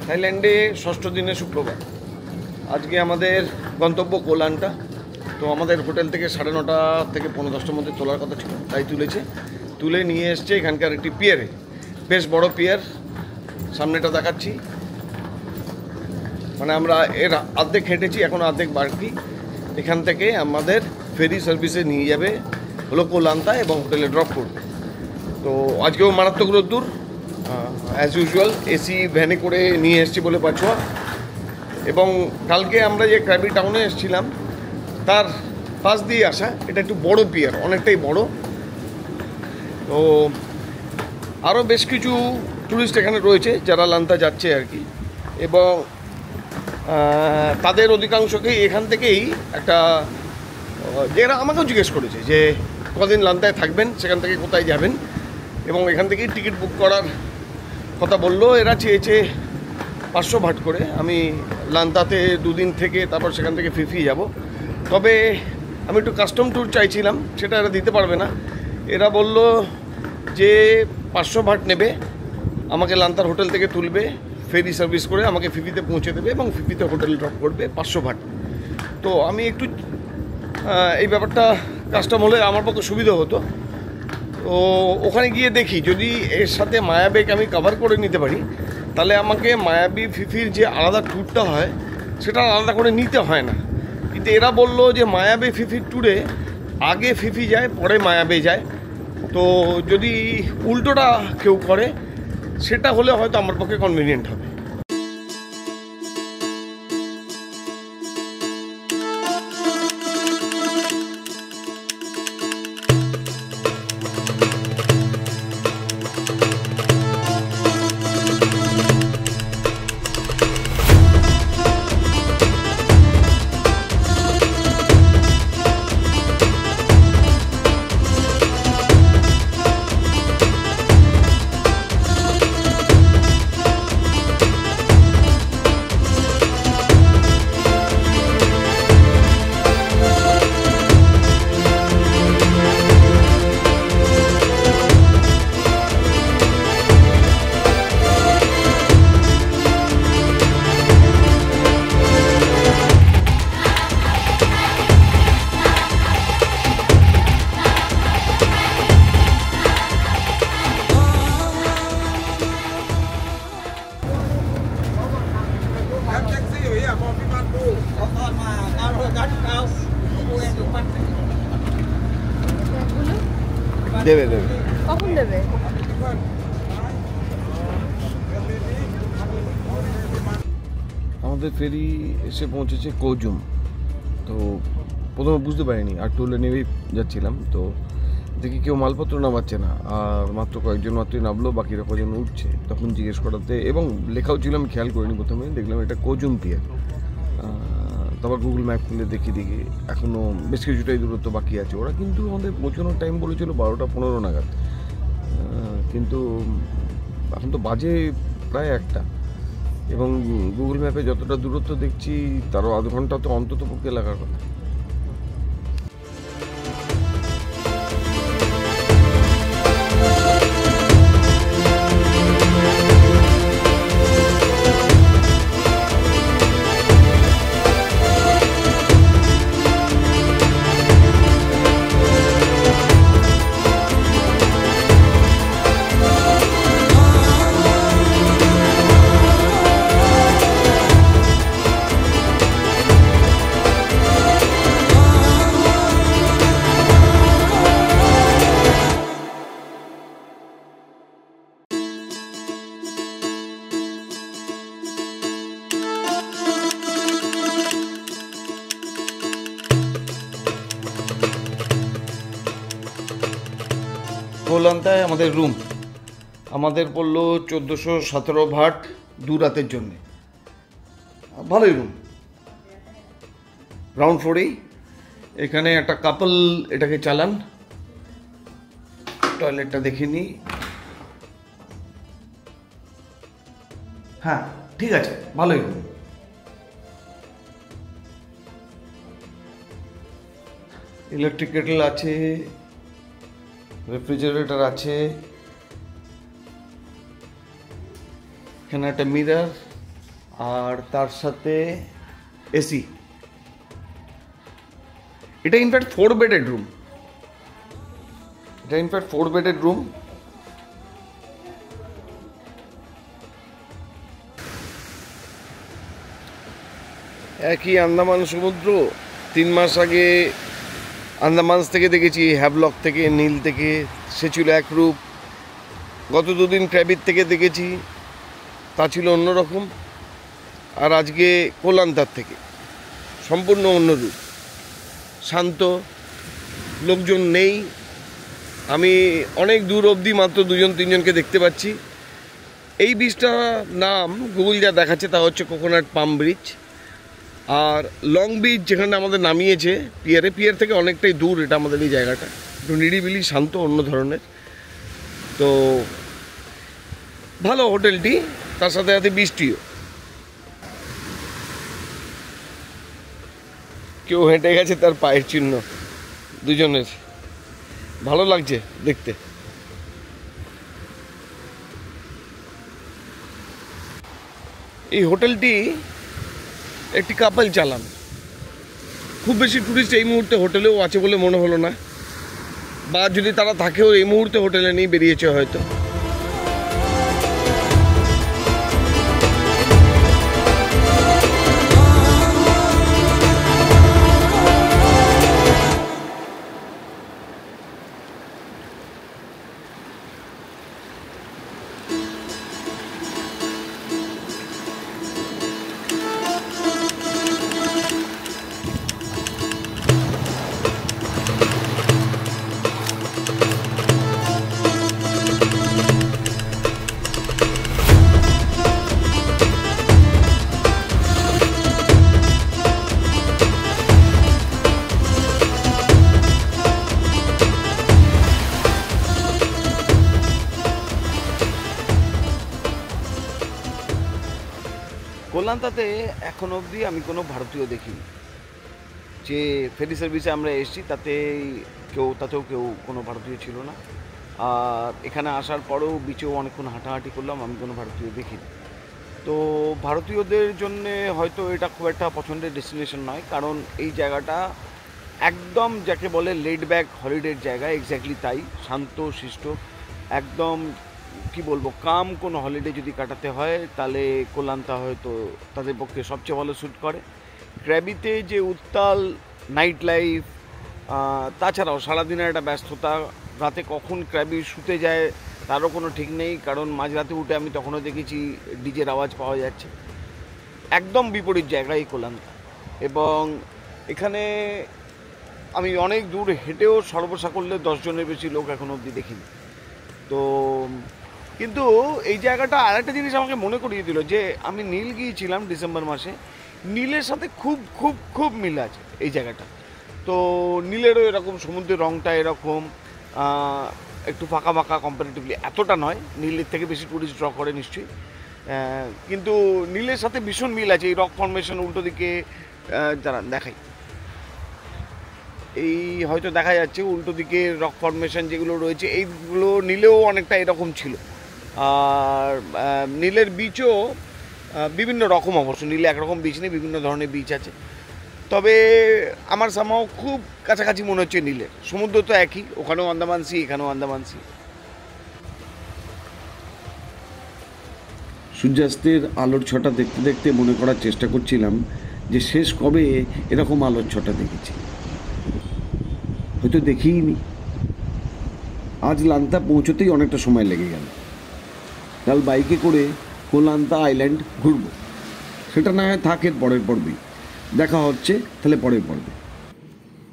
থাইল্যান্ডে ষষ্ঠ দিনে শুক্রবার। আজকে আমাদের গন্তব্য কোলান্টা। তো আমাদের হোটেল থেকে 9:30 থেকে 10:15টার মধ্যে তোলার কথা ছিল, তাই তুলে নিয়ে এসছে এখানকার একটি পিয়ারে। বেশ বড় পিয়ার, সামনেটা দেখাচ্ছি। মানে আমরা এর অর্ধেক হেঁটেছি, এখন অর্ধেক বাকি। এখান থেকে আমাদের ফেরি সার্ভিসে নিয়ে যাবে হলো কোলান্তা এবং হোটেলে ড্রপ করবে। তো আজকেও মারাত্মক রোদ্দুর, অ্যাজ ইউজুয়াল এসি ভ্যানে করে নিয়ে এসেছি বলে পাঁচুয়া। এবং কালকে আমরা যে ক্র্যাবি টাউনে এসেছিলাম তার পাশ দিয়ে আসা, এটা একটু বড় পিয়ার, অনেকটাই বড়। তো আরও বেশ কিছু ট্যুরিস্ট এখানে রয়েছে যারা লান্তা যাচ্ছে আর কি, এবং তাদের অধিকাংশকেই এখান থেকেই একটা, এরা আমাকেও জিজ্ঞেস করেছে যে কদিন লান্তায় থাকবেন, সেখান থেকে কোথায় যাবেন, এবং এখান থেকেই টিকিট বুক করার কথা বললো। এরা চেয়েছে 500 ভাট করে। আমি লান্তাতে 2 দিন থেকে তারপর সেখান থেকে ফিফি যাব। তবে আমি একটু কাস্টম ট্যুর চাইছিলাম, সেটা এরা দিতে পারবে না। এরা বলল যে 500 ভাট নেবে, আমাকে লান্তার হোটেল থেকে তুলবে, ফেরি সার্ভিস করে আমাকে ফিফিতে পৌঁছে দেবে এবং ফিফিতে হোটেল ড্রপ করবে 500 ভাট। তো আমি একটু এই ব্যাপারটা কাস্টম হলে আমার পক্ষে সুবিধা হতো। তো ওখানে গিয়ে দেখি যদি এর সাথে মায়াবেগ আমি কভার করে নিতে পারি, তাহলে আমাকে মায়াবী ফিফির যে আলাদা ট্যুরটা হয় সেটা আলাদা করে নিতে হয় না। কিন্তু এরা বললো যে মায়াবী ফিফির ট্যুরে আগে ফিফি যায়, পরে মায়াবে যায়। তো যদি উল্টোটা কেউ করে সেটা হলে হয়তো আমার পক্ষে কনভিনিয়েন্ট হবে। দেবে কখন দেবে? আমাদের ফেরি এসে পৌঁছেছে কোজুম। তো প্রথমে বুঝতে পারিনি, আর টুলে নেমেই যাচ্ছিলাম। তো দেখি কেউ মালপত্র নামাচ্ছে না, আর মাত্র কয়েকজন মাত্রই নামলো, বাকিরা কজন উঠছে। তখন জিজ্ঞেস করাতে, এবং লেখাও ছিল, আমি খেয়াল করিনি প্রথমে, দেখলাম এটা কোজুম পিয়ার। তারপর গুগল ম্যাপ খুলে দেখি এখনও বেশ কিছুটাই দূরত্ব বাকি আছে। ওরা কিন্তু আমাদের পৌঁছানোর টাইম বলেছিল 12:15 নাগাদ, কিন্তু এখন তো বাজে প্রায় 1টা, এবং গুগল ম্যাপে যতটা দূরত্ব দেখছি তারও আধ ঘন্টা তো অন্তত পক্ষে লাগার কথা। কোলান্তায় আমাদের রুম আমাদের পড়লো 1417 ভাট 2 রাতের জন্যে। ভালোই রুম, গ্রাউন্ড ফ্লোরেই। এখানে একটা কাপল এটাকে চালান। টয়লেটটা দেখে নিই। হ্যাঁ ঠিক আছে, ভালোই রুম। ইলেকট্রিক কেটল আছে, রেফ্রিজারেটর আছে, এখানে একটা মিরর আর তার সাথে এসি। এটা ইনফ্যাক্ট 4 বেডেড রুম। একই আন্দামান সমুদ্র। 3 মাস আগে আন্দামান থেকে দেখেছি, হ্যাভলক থেকে, নীল থেকে, সে ছিল এক রূপ। গত 2 দিন ক্র্যাবির থেকে দেখেছি, তা ছিল অন্যরকম। আর আজকে কোলান্তার থেকে সম্পূর্ণ অন্য রূপ, শান্ত, লোকজন নেই। আমি অনেক দূর অবধি মাত্র 2-3জনকে দেখতে পাচ্ছি। এই ব্রিজটা নাম গুগল যা দেখাচ্ছে তা হচ্ছে কোকোনাট পাম ব্রিজ। আর লং ব্রিজ যেখানে আমাদের নামিয়েছে পিয়ার থেকে অনেকটাই দূর এটা আমাদের এই জায়গাটা, একটু নিরিবিলি, শান্ত, অন্য ধরনের। তো ভালো হোটেলটি, তার সাথে সাথে বৃষ্টিও। কেউ হেঁটে গেছে, তার পায়ের চিহ্ন দুজনের। ভালো লাগছে দেখতে। এই হোটেলটি একটি কাপল চালান। খুব বেশি টুরিস্ট এই মুহূর্তে হোটেলেও আছে বলে মনে হলো না, বা যদি তারা থাকেও এই মুহূর্তে হোটেলে নিয়ে বেরিয়েছে হয়তো। কোলান্তাতে এখন অবধি আমি কোনো ভারতীয় দেখিনি। যে ফেরি সার্ভিসে আমরা এসেছি তাতেও কেউ কোনো ভারতীয় ছিল না। আর এখানে আসার পরেও বিচেও অনেকক্ষণ হাঁটাহাঁটি করলাম, আমি কোনো ভারতীয় দেখিনি। তো ভারতীয়দের জন্যে হয়তো এটা খুব একটা পছন্দের ডেস্টিনেশন নয়, কারণ এই জায়গাটা একদম যাকে বলে লেড ব্যাক হলিডের জায়গা। এক্স্যাক্টলি তাই, শান্ত শিষ্ট, একদম কি বলবো, কাম কোনো হলিডে যদি কাটাতে হয় তাহলে কোলান্তা হয়তো তাদের পক্ষে সবচেয়ে ভালো স্যুট করে। ক্র্যাবিতে যে উত্তাল নাইট লাইফ, তাছাড়াও সারাদিনের একটা ব্যস্ততা, রাতে কখন ক্র্যাবি শুতে যায় তারও কোনো ঠিক নেই, কারণ মাঝরাতে উঠে আমি তখনও দেখেছি ডিজের আওয়াজ পাওয়া যাচ্ছে। একদম বিপরীত জায়গায় কোলান্তা। এবং এখানে আমি অনেক দূর হেঁটেও সর্বসাকল্যে 10 জনের বেশি লোক এখনো অবধি দেখিনি। তো কিন্তু এই জায়গাটা আরেকটা জিনিস আমাকে মনে করিয়ে দিল যে আমি নীল গিয়েছিলাম ডিসেম্বর মাসে, নীলের সাথে খুব খুব খুব মিল আছে এই জায়গাটা। তো নীলেরও এরকম সমুদ্রের রঙটা এরকম একটু ফাঁকা ফাঁকা, কম্পারেটিভলি এতটা নয়, নীলের থেকে বেশি টুরিস্ট ড্র করে নিশ্চয়ই, কিন্তু নীলের সাথে ভীষণ মিল আছে। এই রক ফর্মেশন উল্টো দিকে যারা দেখাই, এই হয়তো দেখা যাচ্ছে উল্টো দিকে রক ফর্মেশন যেগুলো রয়েছে এইগুলো নীলেও অনেকটা এরকম ছিল। আর নীলের বিচও বিভিন্ন রকম, অবশ্য নীলে একরকম বিচ নেই, বিভিন্ন ধরনের বিচ আছে। তবে আমার সামাও খুব কাছাকাছি মনে হচ্ছে নীলের। সমুদ্র তো একই, ওখানেও আন্দামান সি, এখানেও আন্দামান সি। সূর্যাস্তের আলোর ছটা দেখতে দেখতে মনে করার চেষ্টা করছিলাম যে শেষ কবে এরকম আলোর ছটা দেখেছি। হয়তো দেখিইনি। আজ লান্তা পৌঁছতেই অনেকটা সময় লেগে গেল। কাল বাইকে করে কোলান্তা আইল্যান্ড ঘুরবো, সেটা না হয় থাকের পরের পর্বেই। দেখা হচ্ছে তাহলে পরের পর্বে।